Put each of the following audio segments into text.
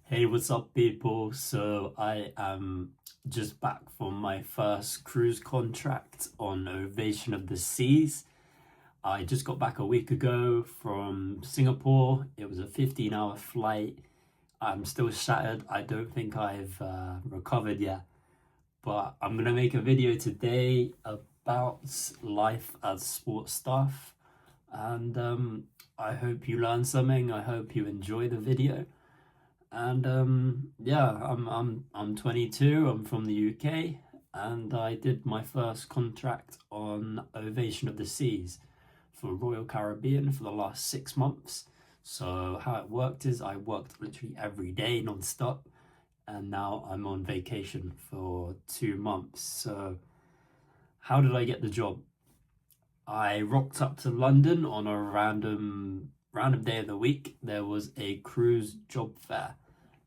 Hey, what's up, people? So I am just back from my first cruise contract on Ovation of the Seas. I just got back a week ago from Singapore. It was a 15-hour flight. I'm still shattered. I don't think I've recovered yet, but I'm gonna make a video today about life as sports staff, and I hope you learn something. I hope you enjoy the video. And yeah, I'm 22. I'm from the UK, and I did my first contract on Ovation of the Seas for Royal Caribbean for the last 6 months. So how it worked is I worked literally every day non-stop, and now I'm on vacation for 2 months. So how did I get the job? I rocked up to London on a random day of the week. There was a cruise job fair,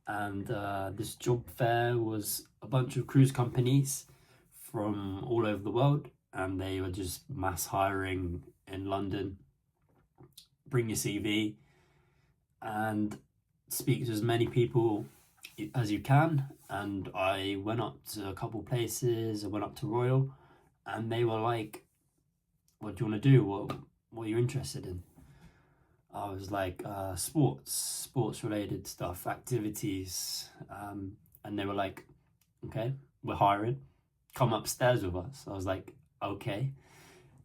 and this job fair was a bunch of cruise companies from all over the world, and they were just mass hiring in London. Bring your CV and speak to as many people as you can. And I went up to a couple places. I went up to Royal, and they were like, "What do you want to do? What are you interested in?" I was like, sports related stuff, activities. And they were like, okay, we're hiring. Come upstairs with us. I was like, okay.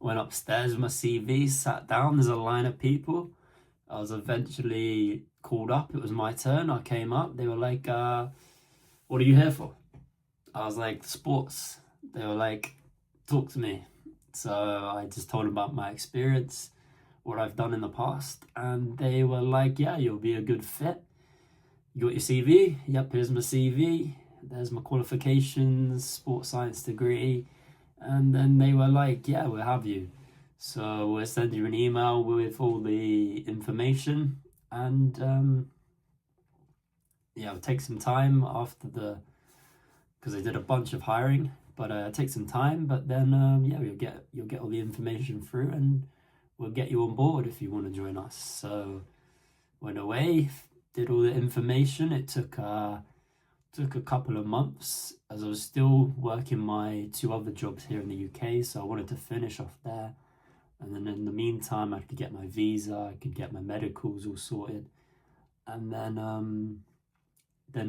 Went upstairs with my CV, sat down. There's a line of people. I was eventually called up. It was my turn. I came up. They were like, what are you here for? I was like, sports. They were like, talk to me. So I just told them about my experience, what I've done in the past, and they were like, yeah, you'll be a good fit. You got your CV? Yep, here's my CV. There's my qualifications, sports science degree. And then they were like, yeah, we'll have you. So we'll send you an email with all the information. And yeah, it'll take some time after because they did a bunch of hiring, but take some time. But then yeah, you'll get all the information through, and we'll get you on board if you want to join us. So went away, did all the information. It took a couple of months as I was still working my two other jobs here in the UK. So I wanted to finish off there, and then in the meantime, I could get my visa, I could get my medicals all sorted, and then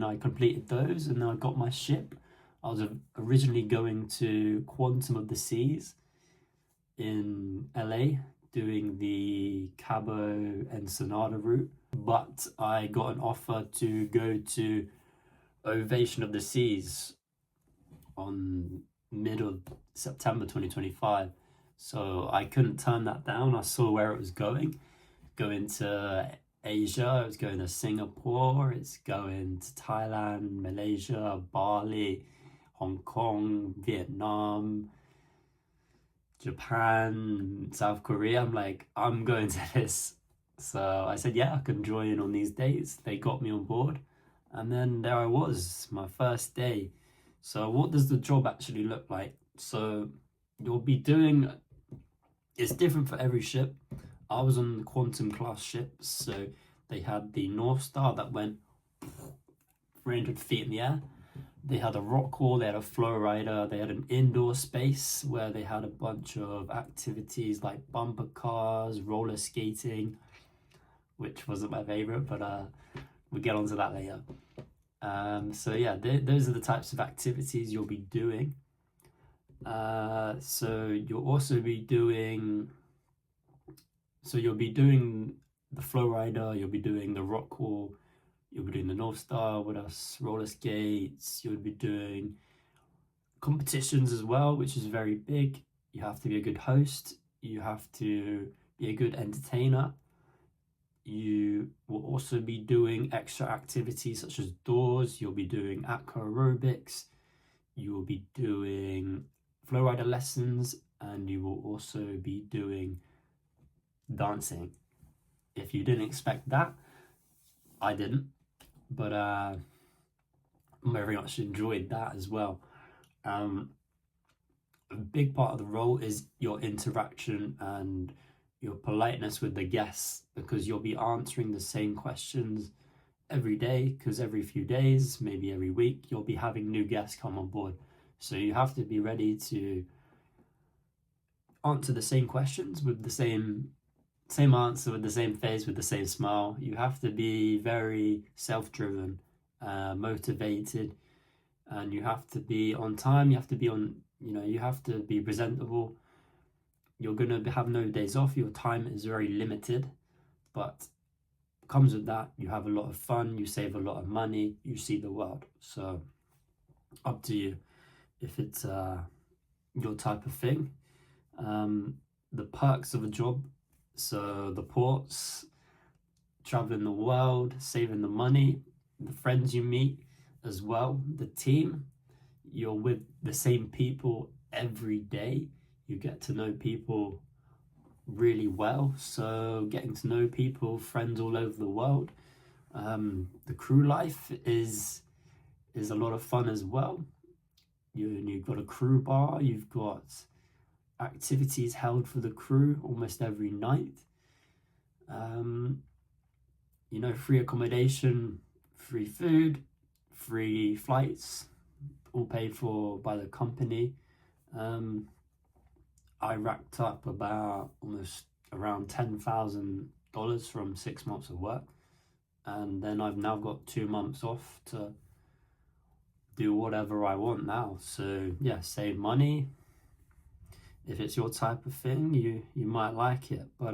I completed those, and then I got my ship. I was originally going to Quantum of the Seas in LA, doing the Cabo Ensenada route, but I got an offer to go to Ovation of the Seas on mid of September 2025. So I couldn't turn that down. I saw where it was going to Asia, it's going to Singapore, it's going to Thailand, Malaysia, Bali, Hong Kong, Vietnam, Japan, South Korea. I'm like, I'm going to this. So I said, yeah, I can join on these dates. They got me on board. And then there I was, my first day. So what does the job actually look like? So you'll be doing, it's different for every ship. I was on the Quantum class ships, so they had the North Star that went 300 feet in the air. They had a rock wall, they had a flow rider, they had an indoor space where they had a bunch of activities like bumper cars, roller skating, which wasn't my favorite, but we'll get onto that later. So yeah, those are the types of activities you'll be doing. So you'll also be doing the flow rider, you'll be doing the rock wall, you'll be doing the North Star, what else? Roller skates, you'll be doing competitions as well, which is very big. You have to be a good host, you have to be a good entertainer. You will also be doing extra activities such as doors, you'll be doing aqua aerobics, you will be doing flow rider lessons, and you will also be doing dancing. If you didn't expect that, I didn't, but I very much enjoyed that as well. A big part of the role is your interaction and your politeness with the guests, because you'll be answering the same questions every day, because every few days, maybe every week, you'll be having new guests come on board. So you have to be ready to answer the same questions with the same answer, with the same face, with the same smile. You have to be very self-driven, motivated, and you have to be on time. You have to be on, you have to be presentable. You're gonna have no days off. Your time is very limited, but comes with that, you have a lot of fun, you save a lot of money, you see the world. So up to you if it's your type of thing. The perks of a job, so the ports, traveling the world, saving the money, the friends you meet as well, the team, you're with the same people every day, you get to know people really well, so getting to know people, friends all over the world. The crew life is a lot of fun as well. You've got a crew bar, you've got activities held for the crew almost every night. Free accommodation, free food, free flights, all paid for by the company. I racked up about almost around $10,000 from 6 months of work, and then I've now got 2 months off to do whatever I want now. So yeah, save money. If it's your type of thing, you might like it, but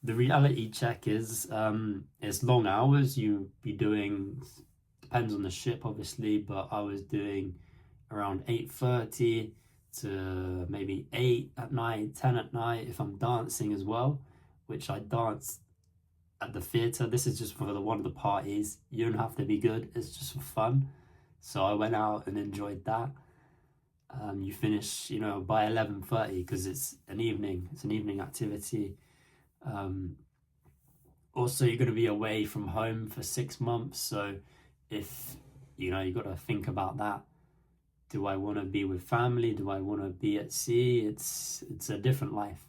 the reality check is it's long hours. You be doing, depends on the ship obviously, but I was doing around 8:30 to maybe 8 at night, 10 at night if I'm dancing as well, which I dance at the theatre. This is just for one of the parties. You don't have to be good, it's just for fun. So I went out and enjoyed that. You finish, by 11:30 because it's an evening activity. Also, you're going to be away from home for 6 months, so if you got to think about that. Do I want to be with family? Do I want to be at sea? It's a different life.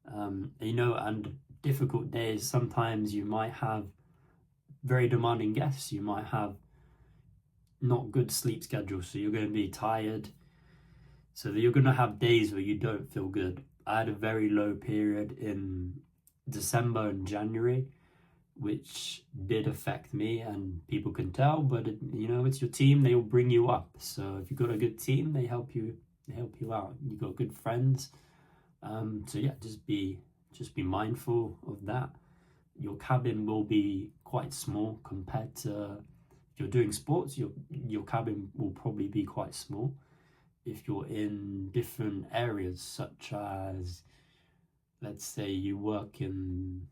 And difficult days, sometimes you might have very demanding guests. You might have not good sleep schedule, so you're going to be tired. So you're going to have days where you don't feel good. I had a very low period in December and January, which did affect me, and people can tell, but it's your team, they will bring you up. So if you've got a good team, they help you out. You've got good friends. So yeah, just be mindful of that. Your cabin will be quite small compared to if you're doing sports. Your cabin will probably be quite small. If you're in different areas, such as, let's say you work in,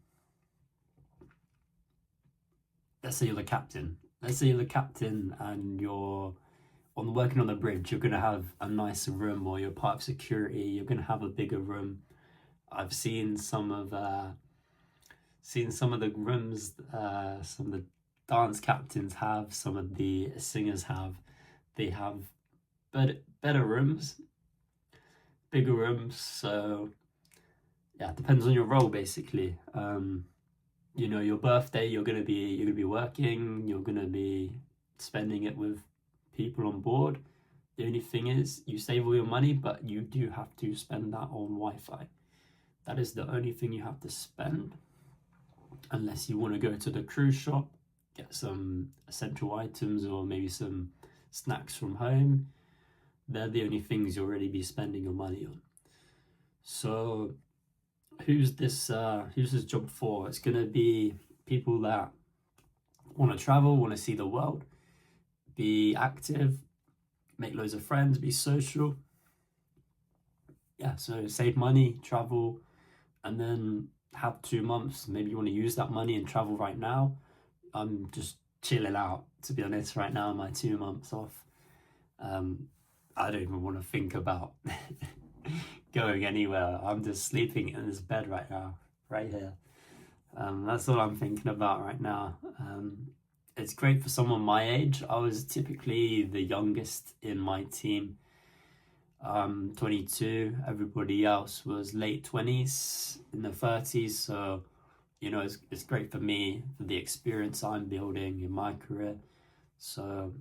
let's say you're the captain. Let's say you're the captain and you're working on the bridge. You're going to have a nicer room, or you're part of security. You're going to have a bigger room. I've seen some of the rooms. Some of the dance captains have. Some of the singers have. They have better rooms, bigger rooms. So yeah, it depends on your role basically. Your birthday, you're gonna be working, you're gonna be spending it with people on board. The only thing is you save all your money, but you do have to spend that on Wi-Fi. That is the only thing you have to spend, unless you want to go to the cruise shop, get some essential items or maybe some snacks from home. They're the only things you'll really be spending your money on. So who's this job for? It's going to be people that want to travel, want to see the world, be active, make loads of friends, be social. Yeah, so save money, travel, and then have 2 months. Maybe you want to use that money and travel right now. I'm just chilling out, to be honest, right now, my 2 months off. I don't even want to think about going anywhere. I'm just sleeping in this bed right now, right here. That's all I'm thinking about right now. It's great for someone my age. I was typically the youngest in my team. 22. Everybody else was late 20s, in the 30s. So you know, it's great for me, for the experience I'm building in my career. So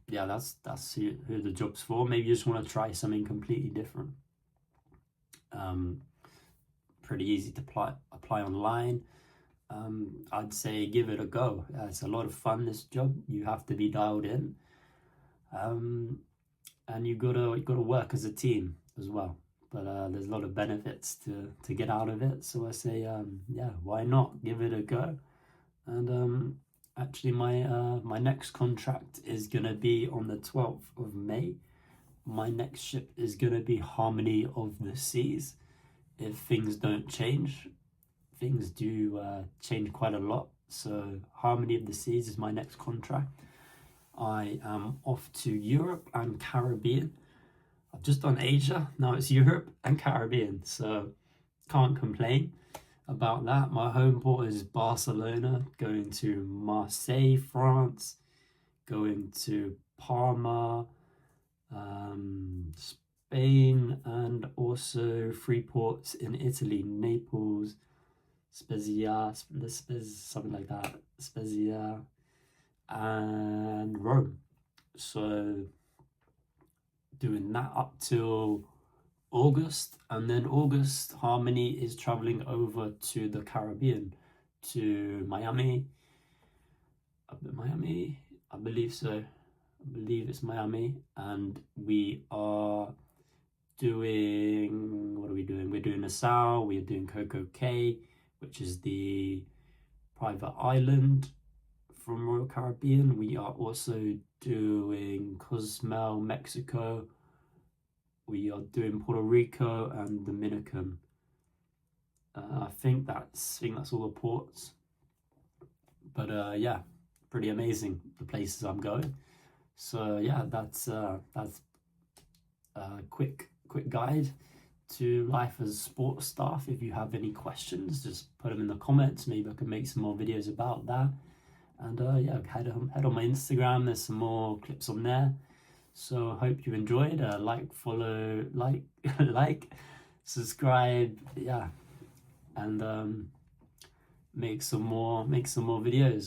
yeah, that's who the job's for. Maybe you just want to try something completely different. Pretty easy to apply online. I'd say give it a go. It's a lot of fun, this job. You have to be dialed in, and you gotta work as a team as well. But there's a lot of benefits to get out of it. So I say, yeah, why not give it a go? And actually, my next contract is gonna be on the 12th of May. My next ship is gonna be Harmony of the Seas. If things don't change, things do change quite a lot. So Harmony of the Seas is my next contract. I am off to Europe and Caribbean. I've just done Asia, now it's Europe and Caribbean, so can't complain about that. My home port is Barcelona, going to Marseille, France, going to Parma, Spain, and also 3 ports in Italy: Naples, Spezia, something like that, Spezia, and Rome. So doing that up till August, and then August Harmony is traveling over to the Caribbean, to Miami. I believe so. I believe it's Miami, and we are doing, what are we doing? We're doing Nassau, we're doing Coco Cay, which is the private island from Royal Caribbean. We are also doing Cozumel, Mexico. We are doing Puerto Rico and Dominican. I think that's all the ports. But yeah, pretty amazing the places I'm going. So yeah, that's a quick guide to life as sports staff. If you have any questions, just put them in the comments. Maybe I can make some more videos about that. And yeah, head on my Instagram. There's some more clips on there. So I hope you enjoyed. Like, follow, like, subscribe, yeah, and make some more videos.